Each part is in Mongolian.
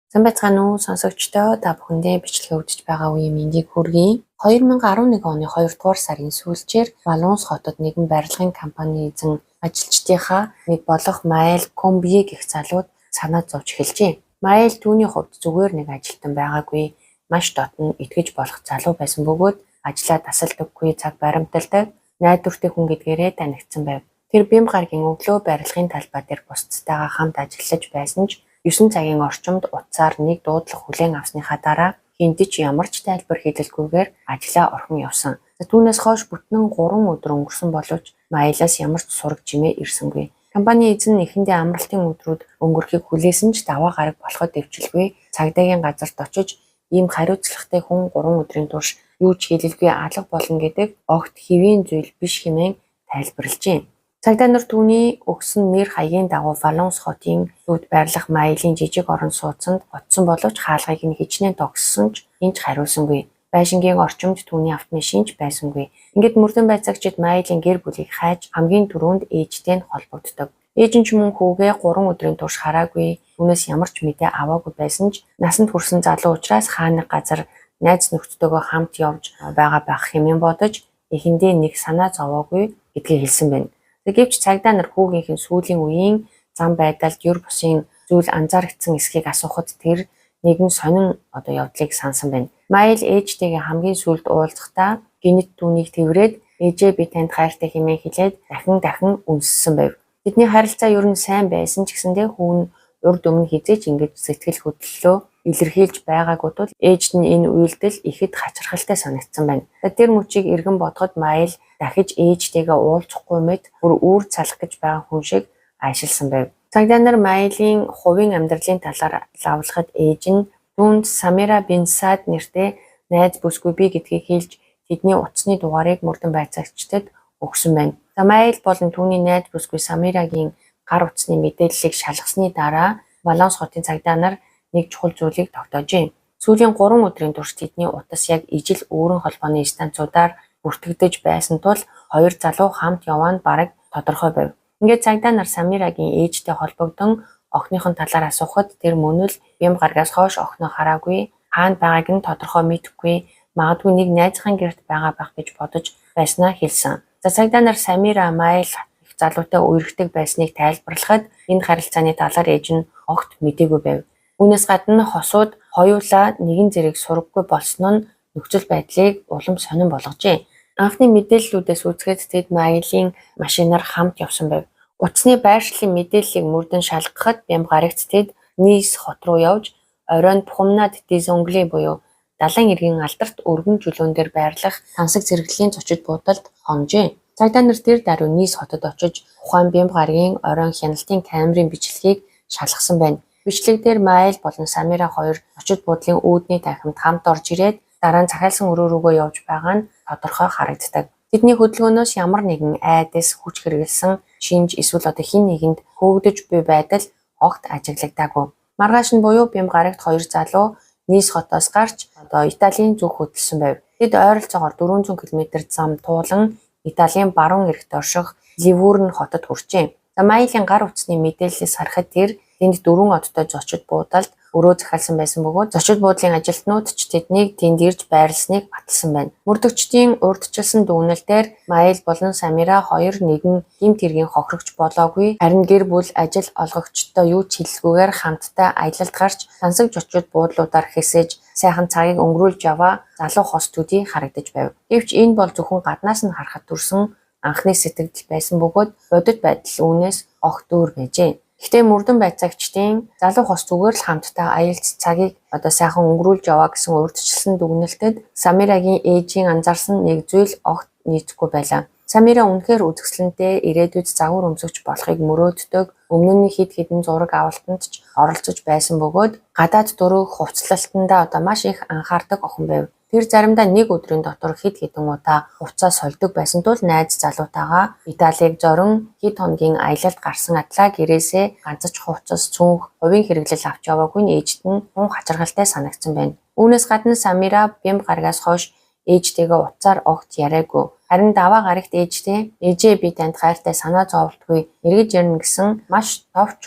Сайн байцгаана уу сонсогчдоо та бүхэндээ бичлэгээ өгдөж байгаа үеийн мэндийг хүргэе. 2011 оны 2 дугаар сарын сүүлчээр Валонс хотод нэгэн барилгын компани эзэн ажилчдынхаа нэг болох Маэл Комбие гэх залууд санаа зовж эхэлжээ. Маэл түүний хувьд зүгээр нэг ажилтан байгаагүй, маш дотн итгэж болох залуу байсан бөгөөд ажлаа тасалдаггүй, цаг баримталдаг, найдвартай хүн гэдгээрээ танигдсан байв. Тэр бям гарагийн өглөө барилгын талбай дээр бусдтайгаа хамт ажиллаж байсан ч 9 цагийн орчимд утсаар нэг дуудлага хүлээн авсныхаа дараа хинтэж ямар ч тайлбар хийлэлгүйгээр ажлаа орхон явсан. Түүнээс хойш бүтэн 3 өдөр өнгөрсөн боловч Маялаас ямар ч сураг чимээ ирсэнгүй. Компани эзэн эхэндээ амралтын өдрүүд өнгөрөхийг хүлээсэн ч даваа гараг болоход дэвчилгүй. Цагдаагийн газарт очиж ийм хариуцлагатай хүн 3 өдрийн турш юу ч хийлэлгүй алга болно гэдэг огт хэвийн зүйл биш хэмээн тайлбарлажээ. Цагдаа нар түүний өгсөн нэр хаягийн дагуу Валонс хотын төвд байрлах Маэлийн жижиг орон сууцанд готсон боловч хаалгыг нь хичнээн тогссон ч энд хариулсангүй. Байшингийн орчимд түүний автомашин ч байсангүй. Ингээд мөрдөн байцаагчид Маэлийн гэр бүлийг хайж хамгийн түрүүнд ээжтэй нь холбогддог. Ээж нь ч мөн хүүгээ 3 өдрийн турш хараагүй, түүнээс ямар ч мэдээ аваагүй байсан ч насанд хүрсэн залуу учраас хаа нэг газар найз нөхдөдөө хамт явж байгаа байх хэмээн бодож эхэндээ нэг санаа зовоогүй гэдгийг хэлсэн байна. Гэвч цагдаа нар хүүгийнхэн сүүлийн үеийн зам байдалд юр бусын зүйл анзаарэгдсэн эсхийг асуухад тэр нэгэн сонин явдлыг сансан байна. Маэл ээжтэйгээ хамгийн сүүлд уулзахдаа гинэт түүнийг тэрврээд ээжээ би танд хайртай хэмээн хэлээд дахин үнссэн байв. Тэдний харилцаа ер нь сайн байсан ч гэсэндээ хүүн урд өмнө хизээч ингэж сэтгэл хөдлөлөө илэрхийлж байгаагүй тул ээжд нь энэ үйлдэл ихэд хачирхалтай санагдсан байна. Тэр мөчийг эргэн бодоход Маэл дахиж ээжтэйгээ уулзахгүй мэд бүр үүр цалах гэж байгаа хүн шиг айшилсан байв. Цагдаа нар Маэлийн хувийн амьдралын талаар лавлахад ээж нь түүнд Самира бин Саад нэртэй найз бүсгүй би гэдгийг хэлж тэдний утасны дугаарыг мөрдөн байцаагчдад өгсөн байна. Маэл болон түүний найз бүсгүй Самирагийн гар утасны мэдээллийг шалгасны дараа Валонс хотын цагдаа нар нэг чухал зүйлийг тогтоожээ. Сүүлийн 3 өдрийн турш тэдний утас яг ижил өөрийн холбооны станцуудаар бүртгэгдэж байсан тул хоёр залуу хамт яваа нь бараг тодорхой байв. Ингээд цагдаа нар Самирагийн ээжтэй холбогдсон охиныхон талаар асуухад тэр мөн л бям гаргаас хойш охиноо хараагүй, хаана байгааг нь тодорхой мэдэхгүй, магадгүй нэг найзынхаа гэрт байгаа байх гэж бодож байснаа хэлсэн. Цагдаа нар Самира Маэл их залуутай үерхдэг байсныг тайлбарлахад энэ харилцааны талаар ээж нь огт мэдээгүй байв. Үүнээс гадна хосууд хоёулаа нэгэн зэрэг сураггүй болсон нь нөхцөл байдлыг улам сонирн болгожээ. Анхны мэдээллүүдээс үзэхэд тэд Маэлийн машинаар хамт явсан байв. Утасны байршлын мэдээллийг мөрдөн шалгахад бям гарагт тэд Низ хот руу явж оройн Пхумнад Дизонгли буюу далайн эргийн алдарт өргөн чулуун дээр байрлах тансаг зэрэглэлийн зочид буудалд хонжээ. Цагдаа нар тэр даруй Низ хотод очиж ухаан бям гарагийн оройн хяналтын камерын бичлэгийг шалгасан байна. Бичлэг дээр Маэл болон Самира хоёр зочид буудлын үүдний танхимд хамт орж ирээд дараа нь захиалсан өрөө рүүгээ явж байгаа нь тодорхой харагддаг. Тэдний хөдөлгөөнөөс ямар нэгэн айдас хүч хэрэгэлсэн шинж эсвэл хэн нэгэнд хөөгдөж буй байдал огт ажиглагдаагүй. Маргааш нь буюу бям гарагт хоёр залуу Низ хотоос гарч Италийн зүг хөдөлсөн байв. Тэд ойролцоогоор 400 км зам туулан Италийн баруун эрэгт орших Ливурн хотод хүрчээ. Маэлийн гар утасны мэдээллээс харахад тэр тэнд 4 одтой зочид буудалд өрөө захиалсан байсан бөгөөд зочид буудлын ажилтнууд ч тэднийг тэнд ирж байрласныг баталсан байна. Мөрдөгчдийн урдчилсан дүгнэлтээр Маэл болон Самира хоёр нэгэн гэмт хэргийн хохирогч болоогүй, харин гэр бүл ажил олгогчдоо юу ч хэлэлгүйгээр хамтдаа аялалд гарч тансаг зочид буудлуудаар хэсэж сайхан цагийг өнгөрүүлж яваа залуу хос төдий харагдаж байв. Гэвч энэ бол зөвхөн гаднаас нь харахад төрсөн анхны сэтгэл байсан бөгөөд бодит байдал үүнээс огт өөр байжээ. Гэхдээ мөрдөн байцаагчдын залуу хос зүгээр л хамтдаа аялц цагийг сайхан өнгөрүүлж яваа гэсэн урьдчилсан дүгнэлтэд Самирагийн ээжийн анзаарсан нэг зүйл огт нийцэхгүй байлаа. Самира үнэхээр үзэсгэлэнтэй ирээдүйд загвар өмсөгч болохыг мөрөөддөг, өмнө нь хэд хэдэн зураг авалтанд ч оролцож байсан бөгөөд гадаад дөрөв хувцлалтандаа маш их анхаардаг охин байв. Тэр заримдаа нэг өдрийн дотор хэд хэдэн удаа хувцас сольдог байсан тул найз залуутайгаа Италиг зорин хэд хоногийн аялалд гарсан атлаа гэрээсээ ганцч хувцас цүнх хувийн хэрэглэл авч яваагүй нь ээжд нь хүн хачиргалтай санагдсан байна. Үүнээс гадна Самира бям гаргаас хойш ээжтэйгээ утсаар огт яриаггүй. Харин даваа гарагт ээжээ би танд хайртай санаа зовлтгүй эргэж ирнэ гэсэн маш товч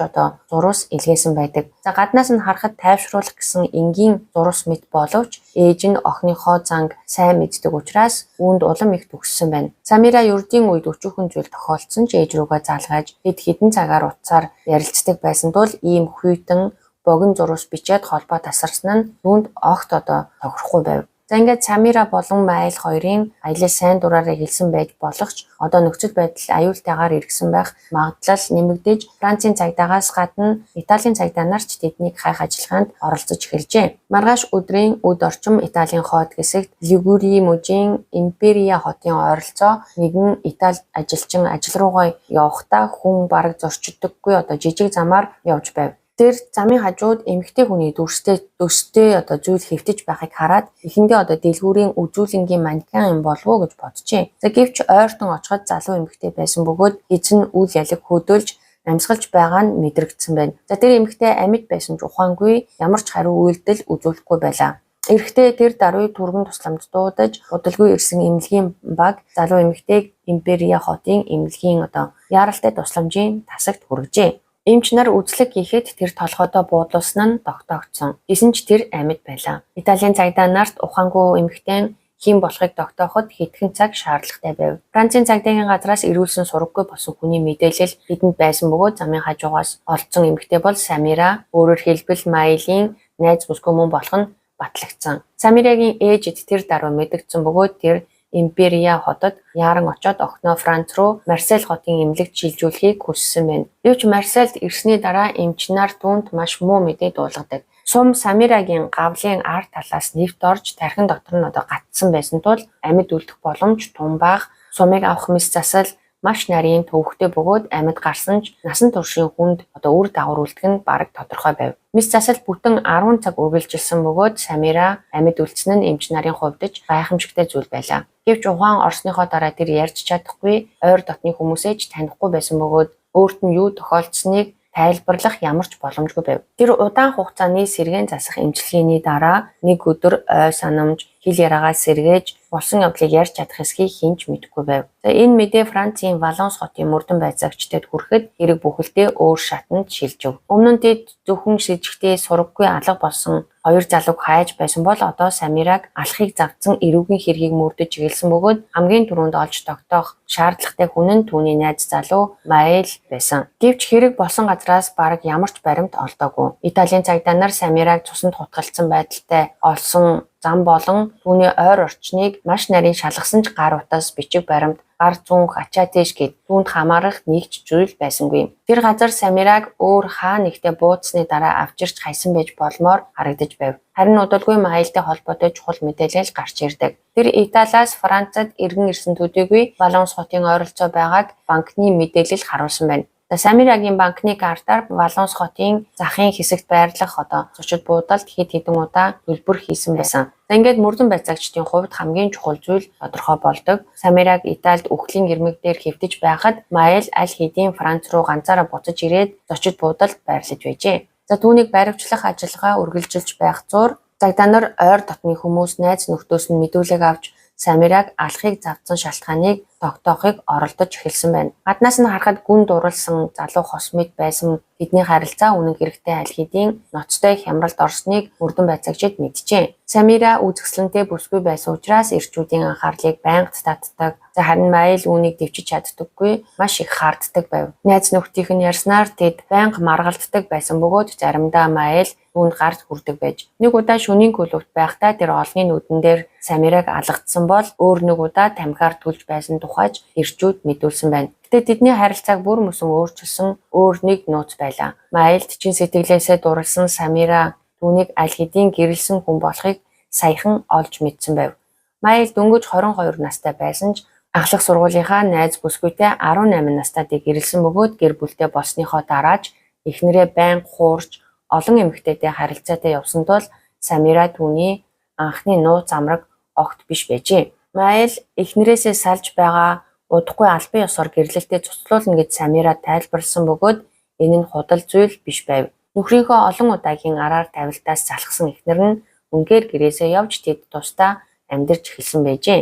зурус илгээсэн байдаг. За гаднаас нь харахад тайвшруулах гэсэн энгийн зурус мэт боловч ээж нь охиныхоо занг сайн мэддэг учраас үүнд улам их төгссөн байна. Самира ердийн үед өчүүхэн зүйл тохиолдсон ч ээж рүүгээ залгааж хэд хэдэн цагаар утсаар ярилцдаг байсан тул ийм хүйтэн богино зурус бичээд холбоо тасарсан нь түүнд огт тохирохгүй байв. За ингээд Самира болон Майл хоёрын аялал сайн дураараа хэлсэн байж болох ч нөхцөл байдал аюултайгаар эргэсэн байх магадлал нэмэгдэж Францын цагдаагаас гадна Италийн цагдаа нар ч тэднийг хайх ажиллагаанд оролцож эхэлжээ. Маргааш өдрийн өд орчим Италийн хойд хэсэгт Лигури мужийн Империя хотын ойролцоо нэгэн Итали ажилчин ажил руугаа явахдаа хүн бараг зорчдоггүй жижиг замаар явж байв. Тэр замын хажууд эмэгтэй хүний дүрстэй зүйл хэвтэж байхыг хараад эхэндээ дэлгүүрийн үзүүлэнгийн манекен юм болов уу гэж боджээ. За гэвч ойртон очиход залуу эмэгтэй байсан бөгөөд эзэн үйл ялэг хөдөлж амьсгалж байгаа нь мэдрэгдсэн байна. За тэр эмэгтэй амьд байсан ч ухаангүй ямар ч хариу үйлдэл үзүүлэхгүй байлаа. Эрэхтээ тэр даруй түргэн тусламж дуудаж удалгүй ирсэн эмнэлгийн баг залуу эмэгтэйг Империя хотын эмнэлгийн яаралтай тусламжийн тасагт хүргэжээ. Эмч нар үзлэг хийхэд тэр толгойдоо буудлуулсан нь тогтоогдсон. Гэсэн ч тэр амьд байлаа. Италийн цагдаа нарт ухаангүй эмэгтэй хэн болохыг тогтооход хэдхэн цаг шаардлагатай байв. Францын цагдаагийн газраас ирүүлсэн сураггүй болсон хүний мэдээлэл бидэнд байсан бөгөөд замын хажуугаас олдсон эмэгтэй бол Самира, өөрөөр хэлбэл Майлийн найз бүсгүй мөн болох нь батлагдсан. Самирагийн ээжид тэр даруй мэдэгдсэн бөгөөд тэр Империя хотод яаран очоод охиноо Франц руу Марсель хотын эмнэлэгт шилжүүлэхийг хүссэн байна. Гэвч Марсельд ирсний дараа эмч нар түүнд маш муу мэдээ дуулгадаг. Сум Самирагийн гавлын ар талаас нэвт орж тархин дотор нь гатсан байсан тул амьд үлдэх боломж тун бага. Сумыг авах мэс засал маш нарийн төвөгтэй бөгөөд амьд гарсан ч насан туршийн хүнд үр дагавар үлдэх нь бараг тодорхой байв. Мэс засал бүтэн 10 цаг үргэлжилсэн бөгөөд Самира амьд үлдсэн нь эмч нарын хувьд ч гайхамшигтай зүйл байлаа. Гэвч ухаан орсныхоо дараа тэр ярьж чадахгүй, ойр дотны хүмүүсээ ч танихгүй байсан бөгөөд өөрт нь юу тохиолдсныг тайлбарлах ямар ч боломжгүй байв. Тэр удаан хугацааны сэргээн засах эмчилгээний дараа нэг өдөр ой санамж хэл яраагаа сэргээж болсон явдлыг ярьж чадах эсхийг хинч мэдэхгүй байв. За энэ мэдээ Францын Валонс хотын мөрдөн байцаагчдад хүрэхэд хэрэг бүхэлдээ өөр шатанд шилжив. Өмнө нь тэд зөвхөн шилжихдээ сураггүй алга болсон хоёр залууг хайж байсан бол одоо Самираг алахыг завдсан эрүүгийн хэргийг мөрдөж эхэлсэн бөгөөд хамгийн түрүүнд олж тогтоох шаардлагатай хүн нь түүний найз залуу Майл байсан. Гэвч хэрэг болсон газраас бараг ямар ч баримт олдоогүй. Италийн цагдаа нар Самираг цуснд хутгалцсан байдалтай олсон зам болон түүний ойр орчныг маш нарийн шалгасан ч гар утас бичиг баримт гар зүүнх ачаа тийш гээд түүнд хамаарах нэг ч зүйл байсангүй. Тэр газар Самираг өөр хаа нэгтээ буудсны дараа авчирч хайсан байж болмоор харагдаж байв. Харин удалгүй Майлтай холбоотой чухал мэдээлэл гарч ирдэг. Тэр Италиас Францад иргэн ирсэн төдийгүй Валонс хотын ойролцоо байгааг банкны мэдээлэл харуулсан байна. Самирагийн банкны картаар Валонс хотын захын хэсэгт байрлах зочид буудалд хэд хэдэн удаа төлбөр хийсэн байсан. Ингээд мөрдөн байцаагчдын хувьд хамгийн чухал зүйл тодорхой болдог. Самираг Италид үхлийн ирмэг дээр хэвтэж байхад Майл аль хэдийн Франц руу ганцаараа буцаж ирээд зочид буудалд байрлаж байжээ. За түүнийг баривчлах ажиллагаа үргэлжилж байх зуур цагдаа нар ойр дотны хүмүүс найз нөхдөөс нь мэдүүлэг авч Самираг алахыг завдсан шалтгааныг тогтоохыг оролдож эхэлсэн байна. Гаднаас нь харахад гүн дурлсан залуу хос мэд байсан тэдний харилцаа үнэн хэрэгтээ аль хэдийн ноцтой хямралд орсныг мөрдөн байцаагчид мэджээ. Самира үзэсгэлэнтэй бүсгүй байсан учраас эрчүүдийн анхаарлыг байнга татдаг. Харин Майл үүнийг дэвчиж чаддаггүй маш их хаарддаг байв. Найз нөхдийнх нь ярьснаар тэд байнга маргалддаг байсан бөгөөд заримдаа Майл түүнд гард хүрдэг байж. Нэг удаа шөнийн клубт байхдаа тэр олонний нүдэн дээр Самираг алгадсан бол өөр нэг удаа тамхиар түлж байсан тухайч эрчүүд мэдүүлсэн байна. Гэтэ тэдний харилцааг бүр мөсөн өөрчилсөн өөр нэг нууц байлаа. Майлд чин сэтгэлээсээ дурлсан Самира түүнийг аль хэдийн гэрэлсэн хүн болохыг саяхан олж мэдсэн байв. Майл дөнгөж 22 настай байсан ч ахлах сургуулийнхаа найз бүсгүйтэй 18 настайд гэрэлсэн бөгөөд гэр бүлтэй болсныхоо дараач эхнэрээ байнга хуурж олон эмэгтэйтэй харилцаатай явсан тул Самира түүний анхны нууц амраг огт биш байжээ. Майл эхнэрээсээ салж байгаа удахгүй албан ёсоор гэрлэлтэд цуцлуулна гэж Самира тайлбарласан бөгөөд энэ нь худал зүйл биш байв. Нөхрийнхөө олон удаагийн араар тавилтаас залхсан эхнэр нь үнээр гэрээсээ явж тэд тусдаа амьдарч эхэлсэн байжээ.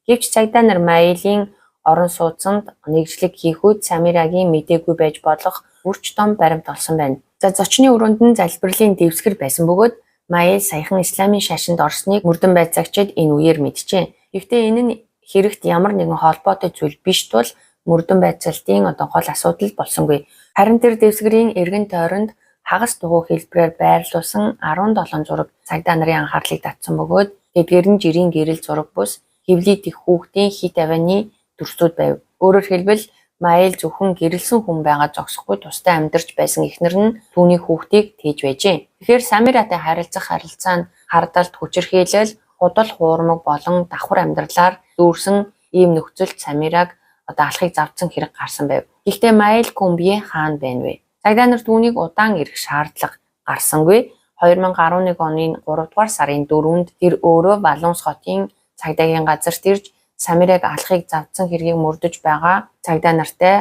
Гэвч цагдаа нар Маилийн орон сууцанд нэгжлэг хийх үед Самирагийн мэдээгүй байж болох үрч том баримт олсон байна. За зочны өрөөнд нь залбирлын дэвсгэр байсан бөгөөд Маил саяхан исламын шашинд орсныг мөрдөн байцаагчид энэ үеэр мэджээ. Гэхдээ энэ нь хэрэгт ямар нэгэн холбоотой зүйл биш тул мөрдөн байцаалтын гол асуудал болсонгүй. Харин тэр дэвсгэрийн эргэн тойронд хагас дугуй хэлбэрээр байрлуулсан 17 зураг цагдаа нарын анхаарлыг татсан бөгөөд тэдгээр нь жирийн гэрэл зураг бус хэвлийт их хүүхдийн хит авианы дүрсүүд байв. Өөрөөр хэлбэл Маил зөвхөн гэрэлсэн хүн байгаа зогсохгүй тустай амьдарч байсан эхнэр нь түүний хүүхдийг тээж байжээ. Тэгэхээр Самиратай харилцаа нь хардалт, хүчирхийлэл, худал хуурмаг болон давхар амьдралаар дүүрсэн ийм нөхцөлд Самираг алхахыг завдсан хэрэг гарсан байв. Гэхдээ Маил Комбье хаана байна вэ? Цагдаа нар түүнийг удаан ирэх шаардлага гарсангүй. 2011 оны 3 дугаар сарын 4-нд тэр өөрөө Валонс хотын цагдаагийн газарт ирж Самираг алхахыг завдсан хэргийг мөрдөж байгаа цагдаа нартай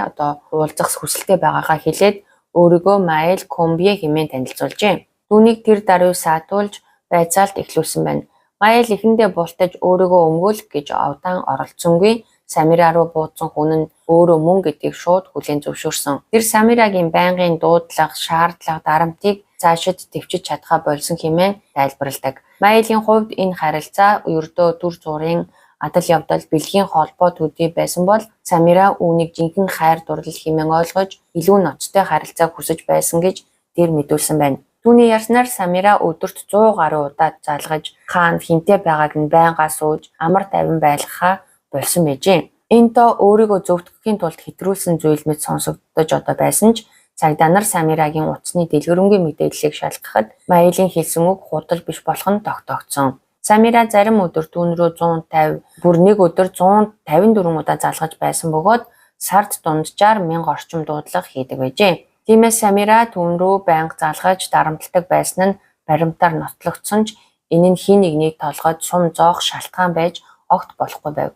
уулзах хүсэлтэй байгаагаа хэлээд өөрийгөө Маил Комбье хэмээн танилцуулжээ. Түүнийг тэр даруй саатуулж байцаалт эхлүүлсэн байна. Маил ихэндээ бултаж өөрийгөө өмгөөлөх гэж удаан оролцсонгүй. Самира руу буудсан хүн нь өөрөө мөн гэдгийг шууд хүлээн зөвшөөрсөн. Тэр Самирагийн байнгын дуудлага, шаардлага, дарамтыг цаашид төвчж чадхаа болсон хэмээн тайлбарладаг. Маилийн хувьд энэ харилцаа ердөө дүр зургийн адал явдал бэлгийн холбоо төдий байсан бол Самира үүнийг жинхэнэ хайр дурлал хэмээн ойлгож илүү ноцтой харилцааг хүсэж байсан гэж тэр мэдүүлсэн байна. Түүний ярьснаар Самира өдөрт 100 гаруй удаа залгаж хаана хинтээ байгааг нь байнга сууж амар тайван байлгахаа болсон байжээ. Энэ доо өөрийгөө зөвтгөхийн тулд хэтрүүлсэн зүйл мэт сонсогдож байсан ч цагдаа нар Самирагийн утасны дэлгэрэнгүй мэдээллийг шалгахад Маилийн хэлсэн үг худал биш болох нь тогтоогдсон. Самира зарим өдөр түүн рүү 150, бүр нэг өдөр 154 удаа залгаж байсан бөгөөд сард дунджаар 1000 орчим дуудлага хийдэг байжээ. Тиймээс Самира түүн рүү байнга залгаж дарамтлагдаг байсан нь баримтаар нотлогдсон ч энэ нь хин нэгнийг толгойд сум зоох шалтгаан байж огт болохгүй байв.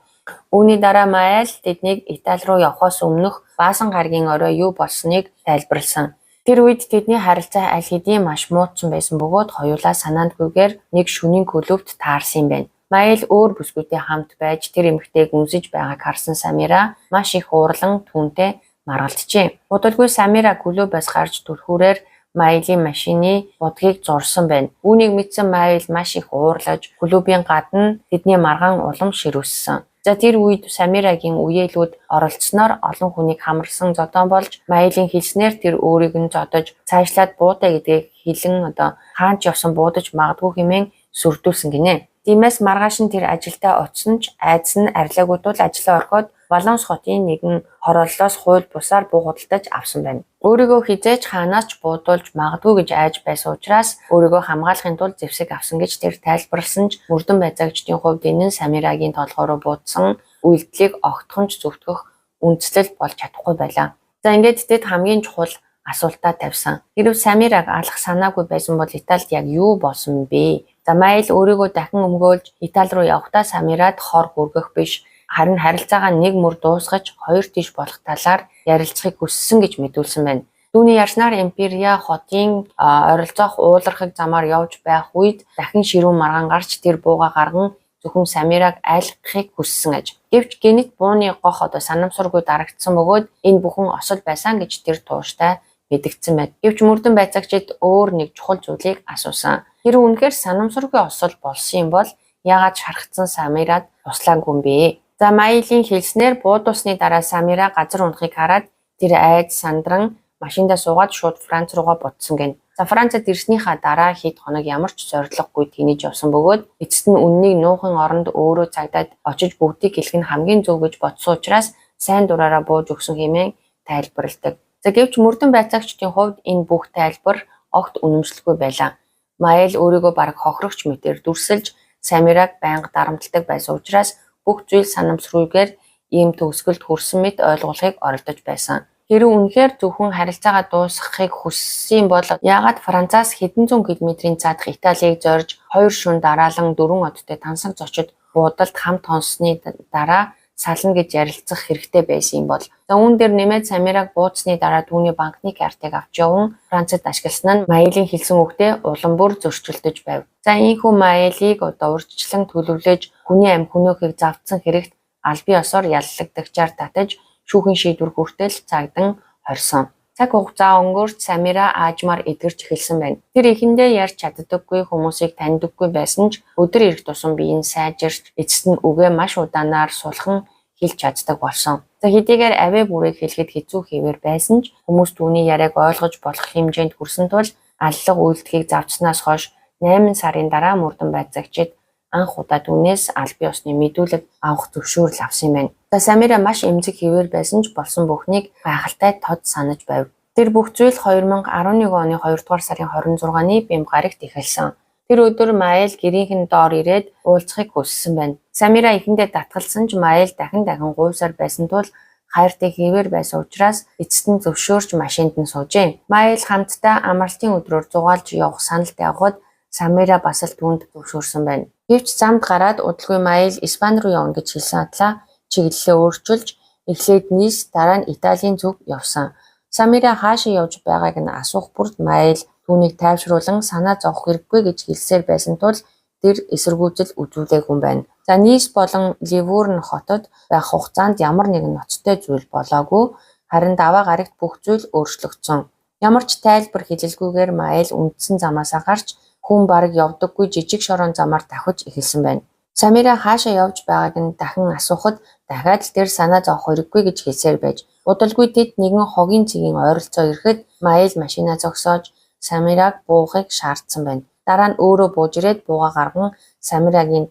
Үүний дараа Маил тэднийг Итали руу явахаас өмнөх Баасан гаригийн орой юу болсныг тайлбарласан. Тэр үед тэдний харилцаа аль хэдийн маш муутсан байсан бөгөөд хоёулаа санаандгүйгээр нэг шөнийн клубт таарсан юм байна. Маил өөр бүсгүйтэй хамт байж тэр эмэгтэйг үнсэж байгааг харсан Самира маш их уурлан түүнтэй маргалджээ. Удалгүй Самира клубээс гарч түлхүүрээр Маилийн машины будгийг зурсан байна. Үүнийг мэдсэн Маил маш их уурлаж клубын гадна тэдний маргаан улам ширүүссэн. За тэр үед Самирагийн үеэлүүд оролцсноор олон хүнийг хамарсан зодон болж Маилийн хэлснээр тэр өөрийг нь зодож цаашлаад буудаа гэдгийг хэлэн хаан ч явсан буудаж магадгүй хэмээн сүрдүүлсэн гинэ. Тиймээс маргааш нь тэр ажилдаа очсон ч айдас нь арилаагүй тул ажиллаа орхиод Валонс хотын нэгэн хорооллоос хууль бусаар буу худалдаж авсан байна. Өөрийгөө хизээч хаанаас ч буудуулж магадгүй гэж айж байсан учраас өөрийгөө хамгаалахын тулд зэвсэг авсан гэж тэр тайлбарласан ч мөрдөн байцаагчдын хувьд энэ нь Самирагийн толгой руу буудсан үйлдэлийг огтхонч зөвтгөх үндслэл болж чадахгүй байлаа. За ингээд тэд хамгийн чухал асуултаа тавьсан. Хэрв Самираг алах санаагүй байсан бол Италид яг юу болсон бэ? За Маил өөрийгөө дахин өмгөөлж Итали руу явахдаа Самирад хор хүргэх биш, харин харилцаагаа нэг мөр дуусгаж хоёр тийш болох талаар ярилцахыг хүссэн гэж мэдүүлсэн байна. Түүний ярьснаар Империя хотын ойролцоох уулархаг замаар явж байх үед дахин ширүүн маргаан гарч тэр бууга гарган зөвхөн Самираг айлгахыг хүссэн аж. Гэвч гэнэт бууны гох санамсаргүй дарагдсан бөгөөд энэ бүхэн осол байсан гэж тэр тууштай мэдгдсэн байна. Гэвч мөрдөн байцаагчид өөр нэг чухал зүйлийг асуусан. Тэр үнэхээр санамсаргүй осол болсон юм бол яагаад шархацсан Самирад туслаагүй юм бэ? За Маилийн хэлснээр буудуусны дараа Самира газар унахыг хараад тэр айд сандран машиндаа суугаад шууд Франц руугаа буцсан гэнэ. За Францад ирснийхаа дараа хэд хоног ямар ч зориггүй тэнэж явсан бөгөөд эцэст нь үннийг нуухын оронд өөрөө цагдаад очиж бүгдийг хэлэх нь хамгийн зөв гэж бодсон учраас сайн дураараа бууж өгсөн хэмээн тайлбарладаг. За гэвч мөрдөн байцаагчдын хувьд энэ бүх тайлбар огт үнэмшилгүй байлаа. Маил өөрийгөө бараг хохирогч мэтээр дүрсэлж Самираг байнга дарамтлагдаг байсан учраас бүх зүйл санамсрүйгээр ийм төгсгөлд хүрсэн мэт ойлгуулахыг оролдож байсан. Хэрэв үнэхээр зөвхөн харилцаагаа дуусгахыг хүссэн бол яагаад Францаас хэдэн зуун километрийн цаадах Италийг зорж 2 шөнө дараалан 4 одтой тансаг зочид буудалд хамт хонсны дараа сална гэж ярилцах хэрэгтэй байсан юм бол. За үүн дээр нэмээд Самираг буудсны дараа түүний банкны картыг авч яван Францад ашигласан нь Маилийн хэлсэн үгтэй улам бүр зөрчилдөж байв. За ийхүү Маилийг урьдчилан төлөвлөж хүний амь хөнөөхийг завдсан хэрэгт албан ёсоор яллагдагчаар татаж шүүхийн шийдвэр хүртэл цагдан хорьсон. Цаг хугацаа өнгөрч Самира аажмаар эдгэрч эхэлсэн байна. Тэр эхэндээ ярьж чаддаггүй, хүмүүсийг таньдаггүй байсан ч өдөр ирэх тусам биеийн сайжирч эцэст нь үгээ маш удаанаар сулхан хэлж чаддаг болсон. За хэдийгээр авээ бүрийг хэлэхэд хэцүү хэвээр байсан ч хүмүүс түүний яриаг ойлгож болох хэмжээнд хүрсэн тул аллах үйлдэлийг завцснаас хойш 8 сарын дараа Мөрдөн байцаагчид анх удаа түүнээс албан ёсны мэдүүлэг авах зөвшөөрөл авсан юм байна. За Самира маш эмзэг хэвээр байсан ч болсон бүхнийг гайхалтай тод санаж байв. Тэр бүх зүйл 2011 оны 2 дугаар сарын 26-ны бям гарагт эхэлсэн. Тэр өдөр Майл гэрийнхэн доор ирээд уулзахыг хүссэн байна. Самира ихэндээ татгалсан ч Майл дахин гуйсаар байсан тул хайртай хэвээр байсан учраас эцэст нь зөвшөөрч машинд нь суужээ. Майл хамтдаа амралтын өдрөөр зугаалж явах санал тавихад Самира бас л түүнд зөвшөөрсөн байна. Гэвч замд гараад удалгүй Майл Испани руу явна гэж хэлсэн атлаа чиглэлээ өөрчилж эхлээд Ниц дараа нь Италийн зүг явсан. Самира хаашаа явж байгааг нь асуух бүрд Майл түүнийг тайвшруулан санаа зовох хэрэггүй гэж хэлсээр байсан тул тэр эсэргүүцэл үзүүлээгүй юм байна. За Ниц болон Ливурн хотод байх хугацаанд ямар нэгэн ноцтой зүйл болоогүй, харин даваа гарагт бүх зүйл өөрчлөгдсөн. Ямар ч тайлбар хэлэлгүйгээр Майл үндсэн замаасаа гарч хүн бараг явдаггүй жижиг шорон замаар давхиж эхэлсэн байна. Самира хаашаа явж байгааг нь дахин асуухад дахиад л тэр санаа зовох хэрэггүй гэж хэлсээр байж удалгүй тэд нэгэн хогийн цэгийн ойролцоо ирэхэд Майл машинаа зогсоож Самираг буухыг шаардсан байна. Дараа нь өөрөө бууж ирээд бууга гарган Самирагийн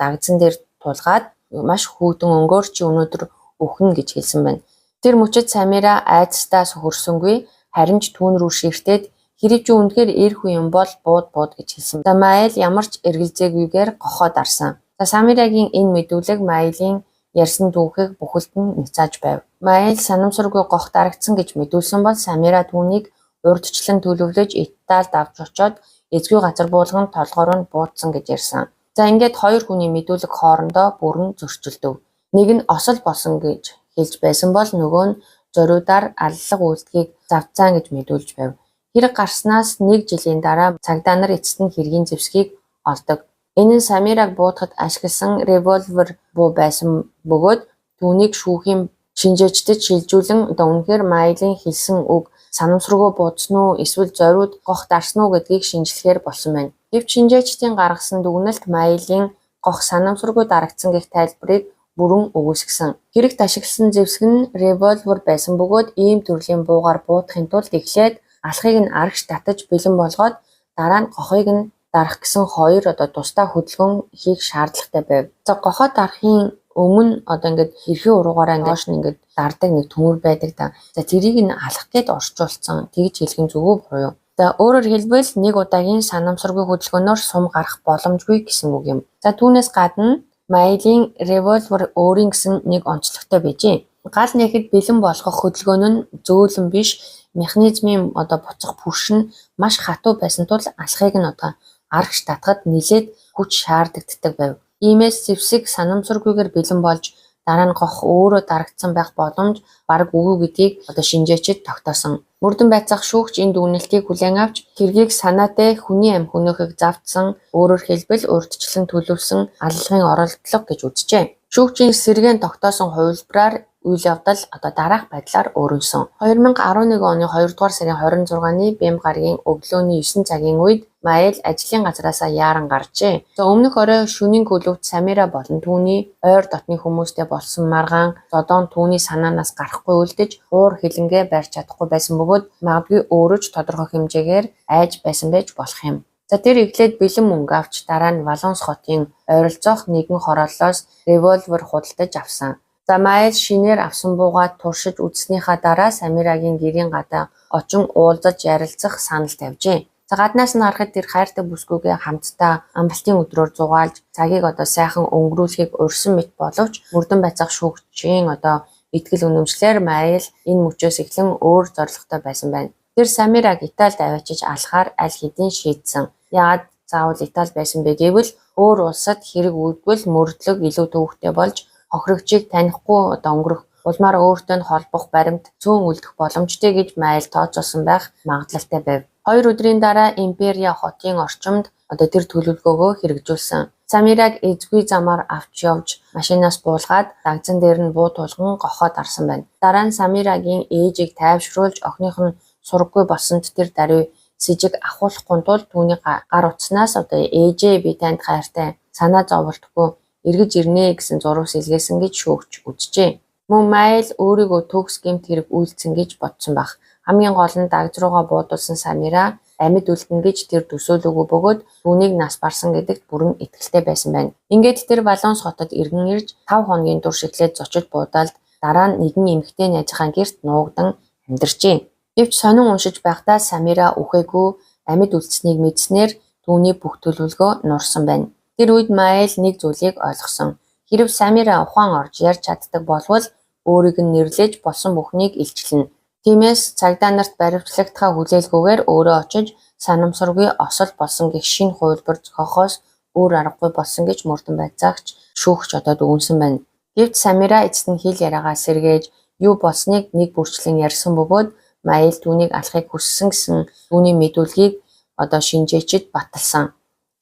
дагцсан дээр тулгаад маш хүйтэн өнгөөр чи өнөөдөр өхнө гэж хэлсэн байна. Тэр мөчид Самира айцтаа сөхөрсөнгүй харин ч түүн рүү ширтээд хэрэг чи үнэхээр эрх үе юм бол бууд гэж хэлсэн. За Майл ямар ч эргэлзээгүйгээр гохоод арсан. За Самирагийн энэ мэдүүлэг Майлын ярьсан түүхийг бүхэлд нь ницааж байв. Майл санамсаргүй гох дарагдсан гэж мэдүүлсэн бол Самира түүнийг урдчлан төлөвлөж Италид авч очоод эзгүй газар буулган толгоор нь буудсан гэж ярьсан. За ингээд хоёр хүний мэдүүлэг хоорондоо бүрэн зөрчилдөв. Нэг нь осол болсон гэж хэлж байсан бол нөгөө нь зориудаар аллах үйлдэлийг завцаан гэж мэдүүлж байв. Хэрэг гарснаас 1 жилийн дараа цагдаа нар эцэст нь хэргийн зэвсгийг олдог. Энэ нь Самираг буудахад ашигласан револьвер буу байсан бөгөөд түүнийг шүүхийн шинжээчдэд шилжүүлэн үнэхээр Майлын хэлсэн үг санамсаргүй буудсан уу эсвэл зориуд гох дарсан уу гэдгийг шинжлэхээр болсон байна. Гэвч шинжээчдийн гаргасан дүгнэлт Майлын гох санамсаргүй дарагдсан гэх тайлбарыг бүрэн өгөөсгсөн. Хэрэгт ашигласан зэвсэг нь револьвер байсан бөгөөд ийм төрлийн буугаар буудахын тулд эхлээд алхахыг нь арагш татаж бэлэн болгоод дараа нь гохыг нь дарах гэсэн хоёр тусдаа хөдөлгөөн хийх шаардлагатай байв. За гохоо дарахын өмнө ингээд эрхийн уруугаараа доош нь ингээд дардаг нэг төмөр байдаг да. За тэрийг нь алах гээд орчуулсан. Тэгж хэлэх нь зөв үү буруу юу? За өөрөөр хэлбэл нэг удаагийн санамсаргүй хөдөлгөөнөөр сум гарах боломжгүй гэсэн үг юм. За түүнээс гадна Майлын револьвер өөрийн гэсэн нэг онцлогтой байжээ. Гал нэхэд бэлэн болгох хөдөлгөөн нь зөөлөн биш механизмын буцах пүрш нь маш хатуу байсан тул алхахыг нь арагш татахад нэлээд хүч шаарддаг байв. Иймээс зэвсэг санамсаргүйгээр бэлэн болж дараа нь гох өөрөө дарагдсан байх боломж бараг үгүй гэдгийг шинжээчид тогтоосон. Мөрдөн байцаах шүүгч энэ дүгнэлтийг хүлээн авч хэргийг санаатай хүний амь хөнөөхийг завдсан, өөрөөр хэлбэл урьдчилан төлөвлөсөн аллагын оролдлого гэж үзжээ. Шүүгчийн сэргээн тогтоосон хувилбараар үйл явдал дараах байдлаар өрнөсөн. 2011 оны 2 дугаар сарын 26-ны бям гарагийн өглөөний 9 цагийн үед Майл ажлын газраасаа яаран гарчээ. За өмнөх орой шөнийн клубт Самира болон түүний ойр дотны хүмүүстэй болсон маргаан зодоон түүний санаанаас гарахгүй үлдэж уур хилэнгээ барьж чадахгүй байсан бөгөөд магадгүй өөрөө ч тодорхой хэмжээгээр айж байсан байж болох юм. За тэр эхлээд бэлэн мөнгө авч дараа нь Валонс хотын ойролцоох нэгэн хорооллоос револьвер худалдаж авсан. За Майл шинээр авсан буугаа туршиж үзснийхаа дараа Самирагийн гэрийн гадаа очин уулзаж ярилцах санал тавьжээ. За гаднаас нь харахад тэр хайртай бүсгүйгээ хамтдаа амралтын өдрөөр зугаалж цагийг сайхан өнгөрүүлэхийг урьсан мэт боловч Мөрдөн байцаах шүүгчийн итгэл үнэмшлэр Майл энэ мөчөөс эхлэн өөр зорилготой байсан байна. Тэр Самираг Италид аваачиж алхахаар аль хэдийн шийдсэн. Яагаад заавал Итали байсан бэ гэвэл өөр улсад хэрэг үүдвэл мөрдлөг илүү төвөгтэй болж хохирогчийг танихгүй өнгөрөх улмаар өөртөө нь холбох баримт цөөн үлдэх боломжтой гэж Майл тооцоолсон байх магадлалтай байв. 2 өдрийн дараа Империя хотын орчимд тэр төлөвлөгөөгөө хэрэгжүүлсэн. Самираг эзгүй замаар авч явж машинаас буулгаад дагзан дээр нь буу тулган гохоод арсан байна. Дараа нь Самирагийн ээжийг тайвшруулж охиных нь сургаггүй болсонд тэр даруй сэжиг ахуулахгүй тул түүний гар утснаас ээжээ би танд хайртай санаа зовлтгүй эргэж ирнэ гэсэн зурвас илгээсэн гэж шүүгч үзжээ. Мөн Майл өөрийгөө төгс гэмт хэрэг үйлцэн гэж бодсон байх. Хамгийн гол нь дагж руугаа буудулсан Самира амьд үлдэнэ гэж тэр төсөөлөөгүй бөгөөд түүнийг нас барсан гэдэгт бүрэн итгэлтэй байсан байна. Ингээд тэр Валонс хотод иргэн ирж 5 хоногийн турш эхлээд зочид буудалд дараа нь нэгэн эмэгтэй найзынхаа гэрт нуугдан амьдарчээ. Гэвч сонин уншиж байхдаа Самира үхээгүй амьд үлдсэнийг мэдснээр түүний бүх төлөвлөгөө нуурсан байна. Тэр үед Майл нэг зүйлийг ойлгосон. Хэрэв Самира ухаан орж ярьж чаддаг болвол өөрийг нь нэрлэж болсон бүхнийг илчлэнэ. Тиймээс цагдаа нарт баривчлагдахаа хүлээлгүйгээр өөрөө очиж санамсаргүй осол болсон гэх шинэ хувилбар зохиохоос өөр аргагүй болсон гэж мөрдөн байцаагч шүүгч дүгнсэн байна. Гэвч Самира эцэст нь хэл яриагаа сэргээж юу болсныг нэг бүрчлэн ярьсан бөгөөд Майл түүнийг алахыг хүссэн гэсэн түүний мэдүүлгийг шинжээчид баталсан.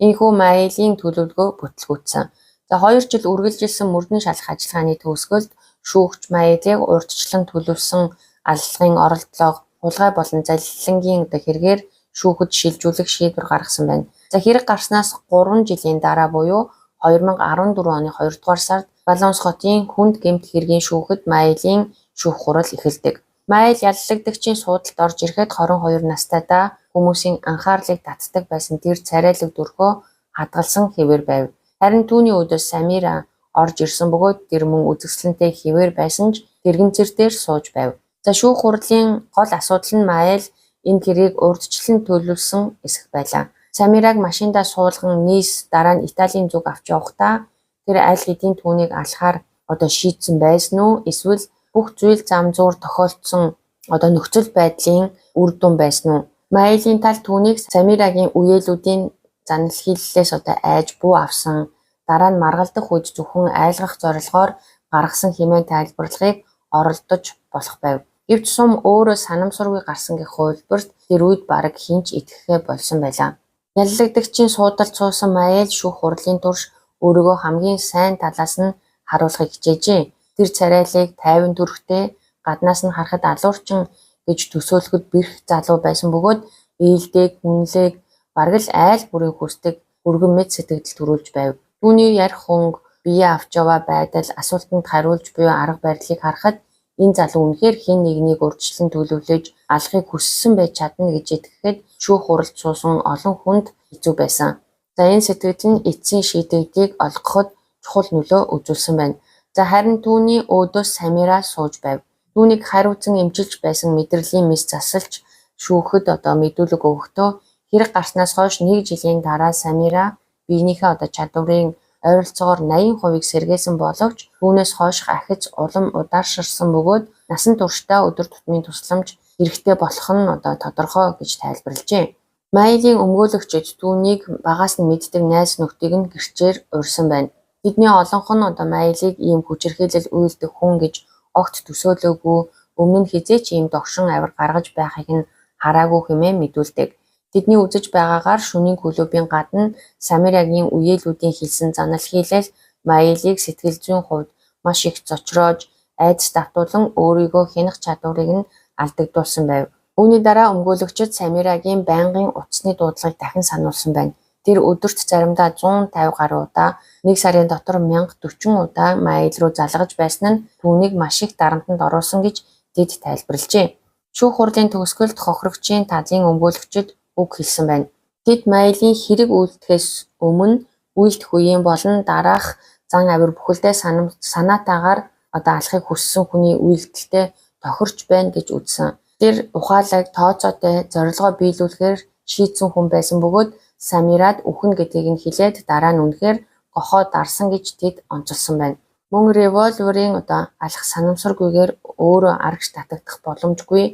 Ийхүү Майлын төлөвлөгөө бүтлгүүцсэн. 2 жил үргэлжилсэн мөрдөн шалах ажиллагааны төгсгөлд шүүгч Майлыг урьдчилан төлөвлөсөн аллагын оролдлого, хулгай болон залилангийн хэрэгээр шүүхэд шилжүүлэх шийдвэр гаргасан байна. Хэрэг гарснаас 3 жилийн дараа буюу 2014 оны 2 дугаар сард Валонс хотын хүнд гэмт хэргийн шүүхэд Майлын шүүх хурал эхэлдэг. Майл яллагдагчийн суудалд орж ирэхэд 22 настайдаа хүмүүсийн анхаарлыг татдаг байсан тэр царайлаг дүрхөө хадгалсан хэвээр байв. Харин түүний өдөөс Самира орж ирсэн бөгөөд тэр мөн үзэсгэлэнтэй хэвээр байсан ч тэрэгэн цэртээр сууж байв. Шүүх хурлын гол асуудал нь Майл энэ хэрийг урьдчилан төлөвлөсөн эсэх байлаа. Самираг машиндаа суулган нийс дараа нь Италийн зүг авч явахдаа тэр аль хэдийн түүнийг алахаар шийдсэн байсан уу? Эсвэл бүх зүйл зам зуур тохиолдсон нөхцөл байдлын үр дүн байсан уу? Майлын тал түүнийг Самирагийн үеэлүүдийн занал хийллээс айж буу авсан. Дараа нь маргалдах үед зөвхөн айлгах зорилгоор гаргасан хэмээн тайлбарлахыг оролдож болох байв. Гэвч сум өөрөө санамсаргүй гарсан гэх хувилбарт тэр үед бараг хинч итгэхээ болсон байлаа. Яллагдагчийн суудалд суусан Майл шүүх хурлын турш өөрийгөө хамгийн сайн талаас нь харуулахыг хичээжээ. Тэр царайлыг тайван төрхтэй гаднаас нь харахад алуурчин гэж төсөөлөхөд бэрх залуу байсан бөгөөд ээлдэг, хүнлэг, бараг л айл бүрийн хүсдэг өргөн мэд сэтгэл төрүүлж байв. Түүний ярих хөнгө, бие авч яваа байдал, асуултанд хариулж буй арга барилыг харахад энэ залуу үнэхээр хэн нэгнийг урьдчилан төлөвлөж алахыг хүссэн байж чадна гэж итгэхэд шүүх хуралд суусан олон хүнд хэцүү байсан. Энэ сэтгэл нь эцсийн шийдэгдийг олгоход чухал нөлөө үзүүлсэн байна. Харин түүний өөдөөс Самира сууж байв. Түүнийг хариуцан эмчилж байсан мэдрэлийн мэс засалж шүүхэд мэдүүлэг өгөхдөө хэрэг гарснаас хойш 1 жилийн дараа Самира биенийхээ чадварын ойролцоогоор 80% сэргээсэн боловч түүнээс хойших ахиц улам удаашрсан бөгөөд насан туршдаа өдөр тутмын тусламж хэрэгтэй болох нь тодорхой гэж тайлбарлажээ. Майлын өмгөөлөгчид түүнийг багаас нь мэддэг найз нөхдийг нь гэрчээр урьсан байна. Тэдний олонх нь Майлыг ийм хүчирхийлэл үйлдэх хүн гэж огт төсөөлөөгүй, өмнө нь хизээч ийм догшин авир гаргаж байхыг нь хараагүй хэмээн мэдүүлдэг. Тэдний үзэж байгаагаар шөнийн клубын гадна Самирагийн үеэлүүдийн хэлсэн занал хийлэл Майлыг сэтгэл зүйн хувьд маш их зочроож, айдас давтуулан өөрийгөө хянах чадварыг нь алдагдуулсан байв. Үүний дараа өмгөөлөгчид Самирагийн байнгын утасны дуудлагыг дахин сануулсан байна. Тэр өдөрт заримдаа 150 гаруй удаа, 1 сарын дотор 1040 удаа Майл руу залгаж байсан нь түүнийг маш их дарамтанд оруулсан гэж тэд тайлбарлажээ. Шүүх хурлын төгсгөлд хохирогчийн талын өмгөөлөгчид үг хэлсэн байна. Тэд Майлын хэрэг үйлдэхээс өмнө, үйлдэх үеийн болон дараах зан авир бүхэлдээ санаатаагаар алахыг хүссэн хүний үйлдэлтэй тохирч байна гэж үзсэн. Тэр ухаалаг тооцоотой зорилгоо биелүүлэхээр шийдсэн хүн байсан бөгөөд Самирад үхэн гэдгийг нь хэлээд дараа нь үнэхээр гохоо дарсан гэж тэд онцолсон байна. Мөн револьверийн алах санамсаргүйгээр өөрөө арагш татагдах боломжгүй,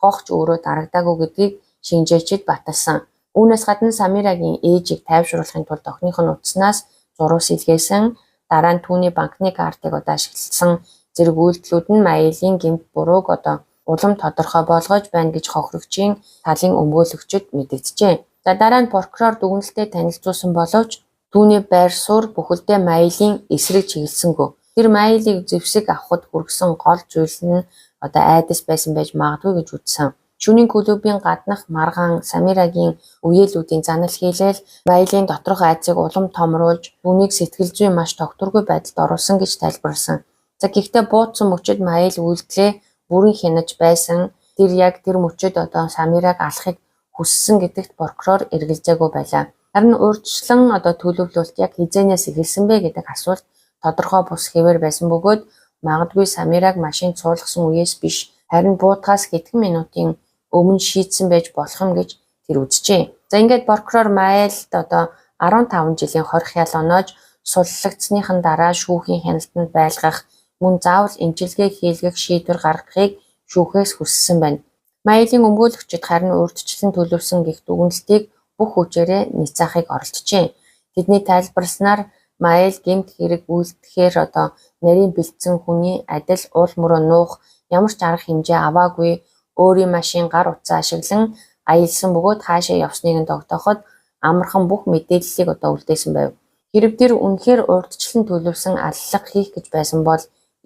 гохч өөрөө дарагдаагүй гэдгийг шинжээчид баталсан. Үүнээс гадна Самирагийн ээжийг тайвшруулахын тулд охиных нь утаснаас зурвас илгээсэн, дараа нь түүний банкны картыг ашигласан зэрэг үйлдэлүүд нь Маялийн гэмт бурууг улам тодорхой болгож байна гэж хохирогчийн талын өмгөөлөгчид мэдэгджээ. За дараа нь прокурор дүгнэлтэд танилцуулсан боловч түүний байр суурь бүхэлдээ Маялийн эсрэг чиглэлсэнгүй. Тэр Маялыг зэвсэг авахд хүргэсэн гол зүйл нь айдас байсан байж магадгүй гэж үзсэн. Шөнийн клубын гаднах Маргаан Самирагийн үеэлүүдийн занал хийлэл Маялийн доторх айдсыг улам томруулж түүнийг сэтгэл зүйн маш тогтворгүй байдалд оруулсан гэж тайлбарласан. За гэхдээ буудсан мөчид Маял үйлдэлээ бүрэн хянаж байсан. Тэр мөчид Самираг алахыг хүссэн гэдэгт прокурор эргэлзээгүй байлаа. Харин урьдчилан төлөвлөлт яг хизээнээс эхэлсэн бэ гэдэг асуулт тодорхой бус хэвээр байсан бөгөөд магадгүй Самираг машинд суулгасан үеэс биш харин буутахаас хэдхэн минутын өмнө шийдсэн байж болох юм гэж тэр үзжээ. За ингээд прокурор Маялд 15 жилийн хорих ял оноож суллагдсаныхан дараа шүүхийн хяналтанд байлгах мөн заавал имчилгээ хийлгэх шийдвэр гаргахыг шүүхээс хүссэн байна. Маялийн өмгөөлөгчид харин урьдчилан төлөвлөсөн гэх дүгнэлтийг бүх хүчээрээ нийцаахыг оролджээ. Тэдний тайлбарласнаар Маял гэмт хэрэг үйлдэхээр нарийн бэлдсэн хүний адил уул мөрөө нуух ямар ч арга хэмжээ аваагүй өөрийн машин гар утсаа ашиглан аялсан бөгөөд хаашаа явсныг нь тогтооход амархан бүх мэдээллийг үлдээсэн байв. Хэрэг тэр үнэхээр урьдчилан төлөвлөсөн аллах хийх гэж байсан бол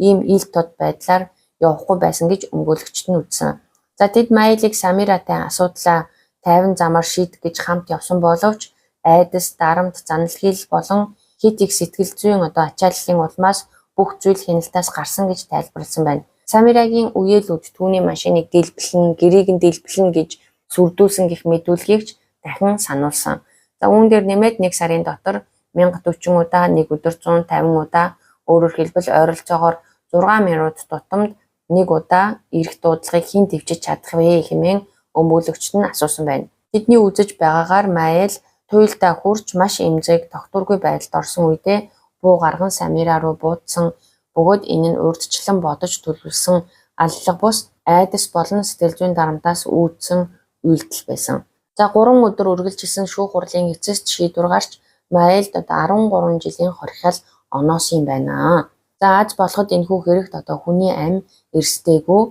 ийм ил тод байдлаар явахгүй байсан гэж өмгөөлөгчд нь үзсэн. За тэд Маялыг Самиратай асуудлаа тайван замаар шийдэх гэж хамт явсан боловч айдас, дарамт, занал хийл болон хит их сэтгэл зүйн ачааллын улмаас бүх зүйл хяналтаас гарсан гэж тайлбарласан байна. Самирагийн үеэлүүд түүний машиныг дэлбэлнэ, гэрээг нь дэлбэлнэ гэж сүрдүүлсэн гэх мэдүүлгийг ч дахин сануулсан. За үүн дээр нэмээд 1 сарын дотор 1040 удаа, 1 өдөр 150 удаа, өөрөөр хэлбэл ойролцоогоор 6 минут тутамд 1 удаа эрх дуудлагыг хэн дэвжиж чадах вэ хэмээн өмгөөлөгчд нь асуусан байна. Тэдний үзэж байгаагаар Маял туйлдаа хурж маш эмзэг тогтворгүй байдалд орсон үедээ буу гарган Самира руу буудсан бөгөөд энэ нь урьдчилан бодож төлөвлөсөн аллах бус айдас болон сэтгэл зүйн дарамтаас үүдсэн үйлдэл байсан. За 3 өдөр үргэлжилсэн шүүх хурлын эцэст шийдвэр гарч Маялд 13 жилийн хорихял оноосон юм байна. За аз болоход энэхүү хэрэгт хүний амь эрсдээгүй.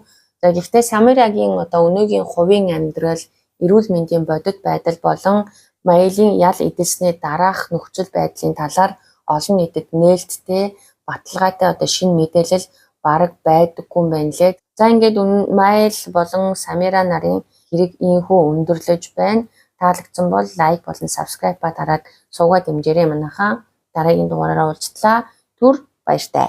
За гэхдээ Самирагийн өнөөгийн хувийн амьдрал, эрүүл мэндийн бодит байдал болон Маялийн ял эдэлснээ дараах нөхцөл байдлын талаар олон нийтэд нээлттэй баталгаатай шинэ мэдээлэл бараг байдаггүй юм байна лээ. За ингээд Маял болон Самира нарын хэрэг ийхүү өндөрлөж байна. Таалагдсан бол лайк болон subscribe дараад суугаад дэмжээрэй манайхаа. Дараагийн дугаараараа уулзтлаа. Түр баяртай.